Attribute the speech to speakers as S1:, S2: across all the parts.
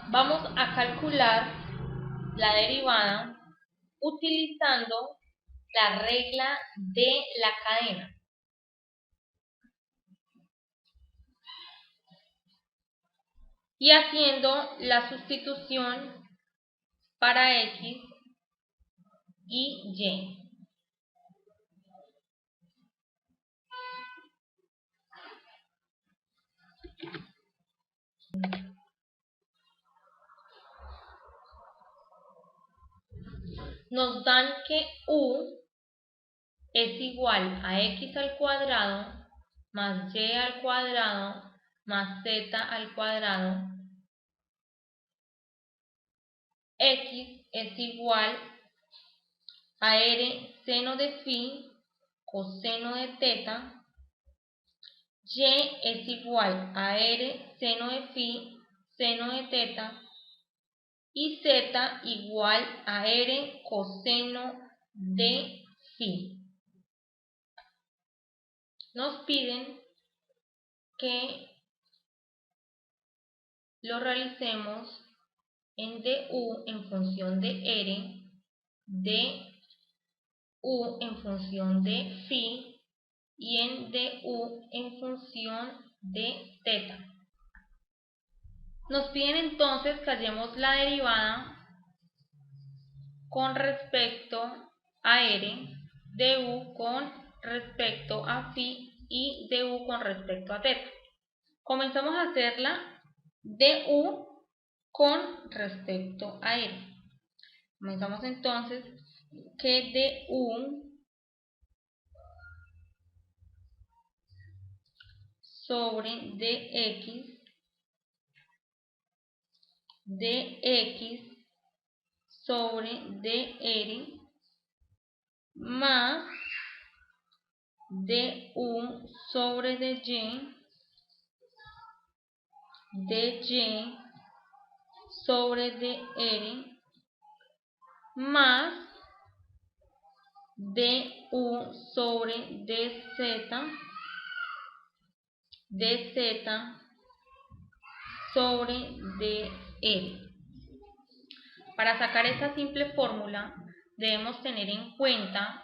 S1: Vamos a calcular la derivada utilizando la regla de la cadena. Y haciendo la sustitución para x y y. Nos dan que u es igual a x al cuadrado más y al cuadrado más z al cuadrado. X es igual a r seno de phi coseno de teta. Y es igual a r seno de phi seno de teta. Y z igual a r coseno de phi. Nos piden que lo realicemos en du en función de r, du en función de phi y en du en función de teta. Nos piden entonces que hallemos la derivada con respecto a r, du con respecto a phi y du con respecto a teta. Comenzamos a hacerla du con respecto a r. Comenzamos entonces que du sobre dx sobre dr más du sobre dy sobre dr más du sobre dz sobre dr. Para sacar esta simple fórmula debemos tener en cuenta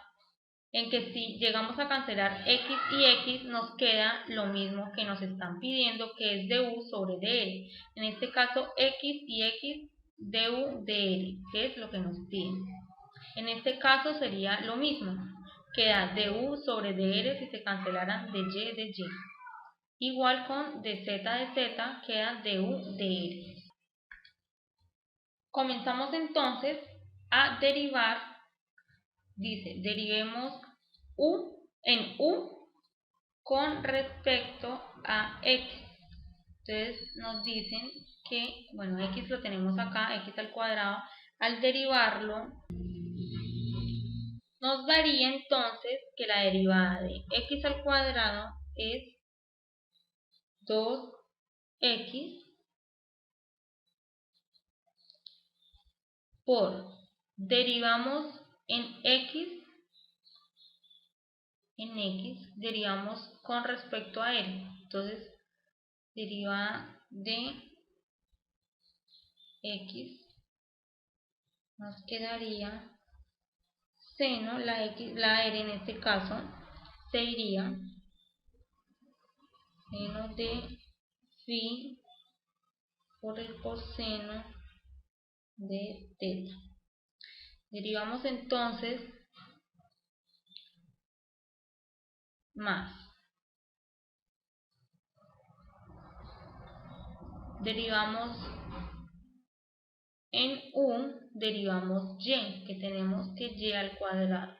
S1: en que si llegamos a cancelar x y x nos queda lo mismo que nos están pidiendo, que es du sobre dr. En este caso x y x du dr, que es lo que nos piden. En este caso sería lo mismo, queda du sobre dr si se cancelaran de y. Igual con dz queda du dr. Comenzamos entonces a derivar. Dice, derivemos en u con respecto a x. Entonces nos dicen que, bueno, x lo tenemos acá, x al cuadrado. Al derivarlo, nos daría entonces que la derivada de x al cuadrado es 2x por, derivamos en x, derivamos con respecto a r. Entonces, derivada de x nos quedaría seno, la r en este caso se iría seno de phi por el coseno de teta. Derivamos entonces más. Derivamos en u, derivamos y, que tenemos que y al cuadrado.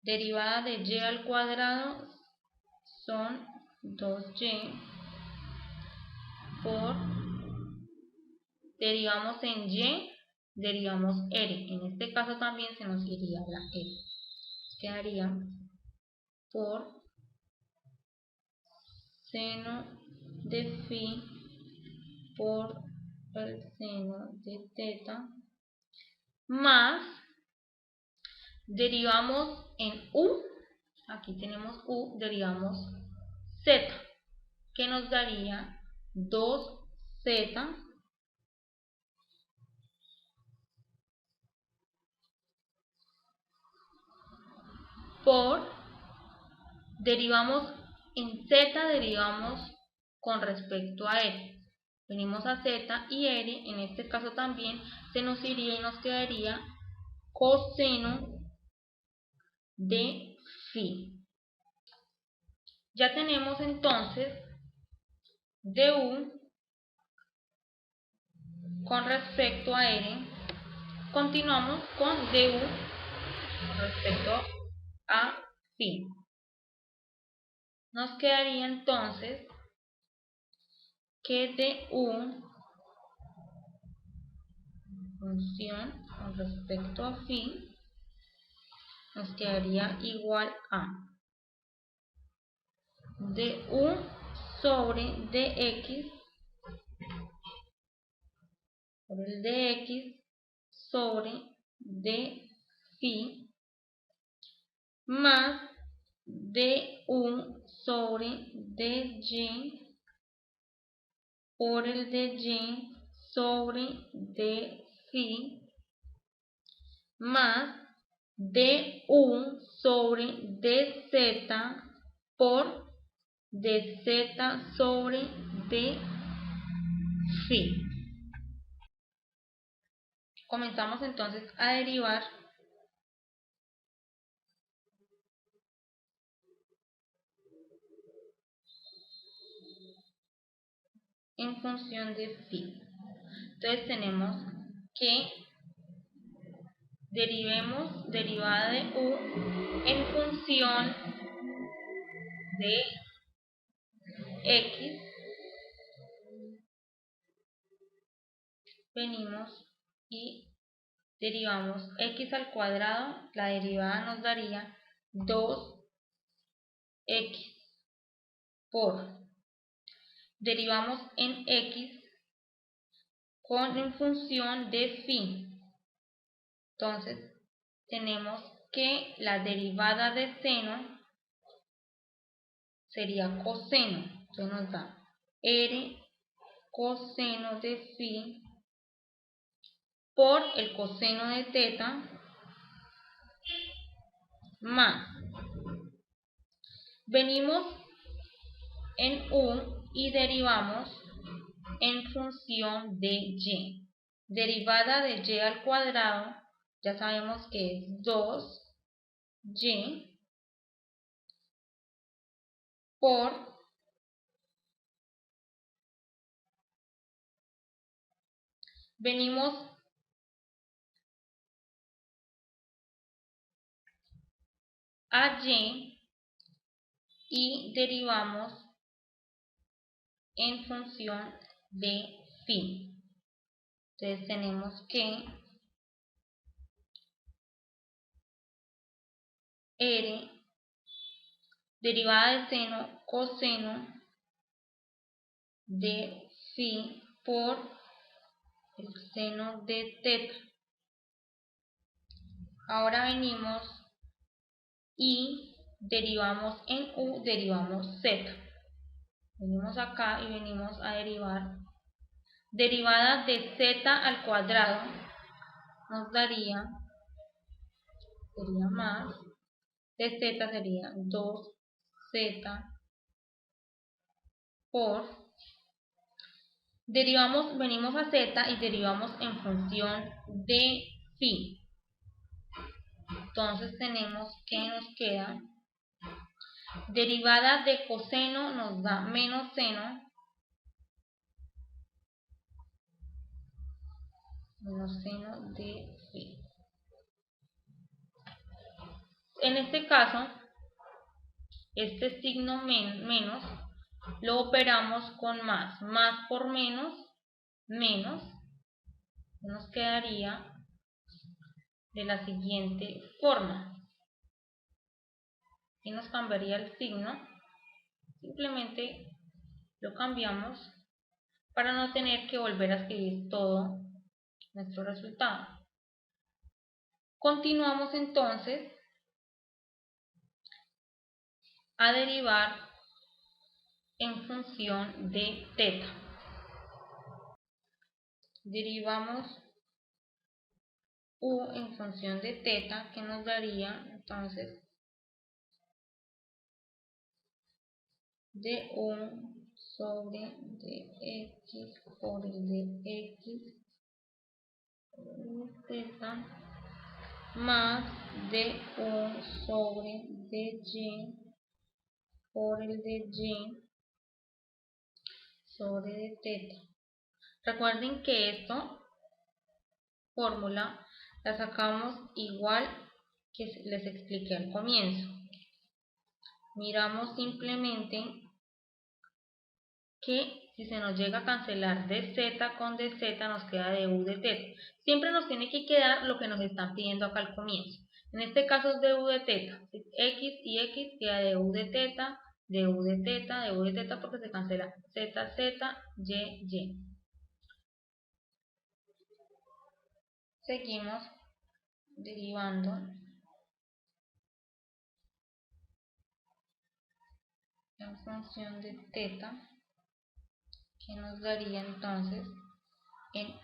S1: Derivada de y al cuadrado son 2y por, derivamos en y, derivamos r. En este caso también se nos iría la r. Quedaría por seno de phi por el seno de teta más, derivamos en u, aquí tenemos u, derivamos z, que nos daría 2z por, derivamos en z, derivamos con respecto a r. Venimos a z y r, en este caso también se nos iría y nos quedaría coseno de phi. Ya tenemos entonces du con respecto a r. Continuamos con du con respecto a phi. Nos quedaría entonces que du función con respecto a phi nos quedaría igual a du sobre dx por el dx sobre d phi más du sobre dy por el dy sobre d phi más du sobre dz por dz sobre d phi. Comenzamos entonces a derivar en función de phi. Entonces tenemos que derivemos derivada de u en función de x. Venimos y derivamos x al cuadrado, la derivada nos daría 2x por, derivamos en x en función de phi. Entonces tenemos que la derivada de seno sería coseno. Entonces nos da r coseno de phi por el coseno de teta más. Venimos en u y derivamos en función de y. Derivada de y al cuadrado, ya sabemos que es 2y por venimos a y derivamos en función de phi. Entonces tenemos que r derivada de seno coseno de phi por el seno de teta. Ahora venimos y derivamos en u, derivamos z. Venimos acá y venimos a derivar. Derivada de z al cuadrado nos daría, sería más, de z sería 2z por, derivamos, venimos a z y derivamos en función de phi. Entonces tenemos que nos queda derivada de coseno nos da menos seno de phi. En este caso, este signo menos lo operamos con más. Más por menos, menos. Nos quedaría de la siguiente forma. Y nos cambiaría el signo. Simplemente lo cambiamos para no tener que volver a escribir todo nuestro resultado. Continuamos entonces a derivar en función de teta. Derivamos u en función de teta, que nos daría entonces de 1 sobre dx por el de x teta más de 1 sobre dy por el de y sobre de teta. Recuerden que esta fórmula la sacamos igual que les expliqué al comienzo. Miramos simplemente que si se nos llega a cancelar dz con dz nos queda du de teta. Siempre nos tiene que quedar lo que nos están pidiendo acá al comienzo. En este caso es du de teta. X y x queda du de teta, du de teta, du de teta porque se cancela z, z, y. Seguimos derivando en función de teta, que nos daría entonces en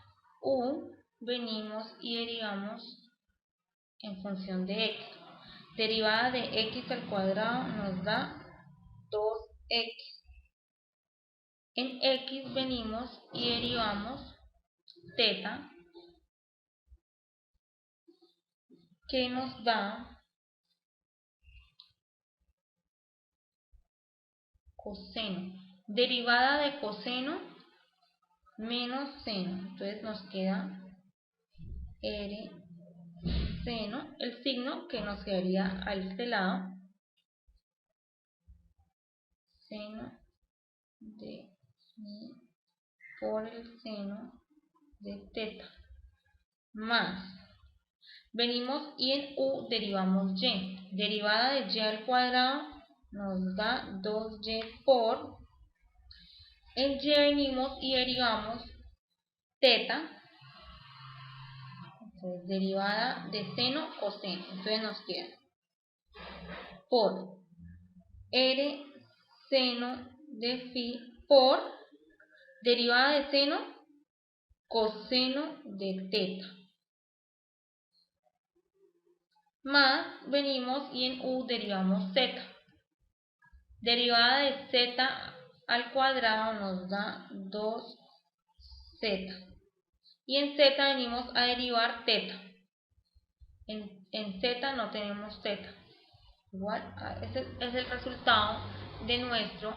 S1: u venimos y derivamos en función de x. Derivada de x al cuadrado nos da 2x. En x venimos y derivamos teta, que nos da coseno. Derivada de coseno menos seno. Entonces nos queda r seno, el signo que nos quedaría a este lado, seno de i por el seno de teta, más, venimos y en u derivamos y. Derivada de y al cuadrado nos da 2y por, en y venimos y derivamos teta, entonces derivada de seno coseno, entonces nos queda por r seno de phi por derivada de seno coseno de teta, más venimos y en u derivamos z. Derivada de z al cuadrado nos da 2z. Y en z venimos a derivar teta. En z no tenemos teta. Igual, ese es el resultado de nuestro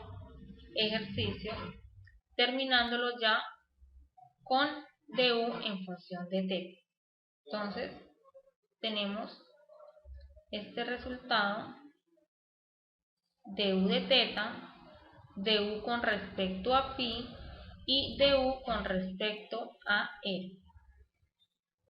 S1: ejercicio, terminándolo ya con du en función de teta. Entonces, tenemos este resultado du de teta, du con respecto a phi y du con respecto a r.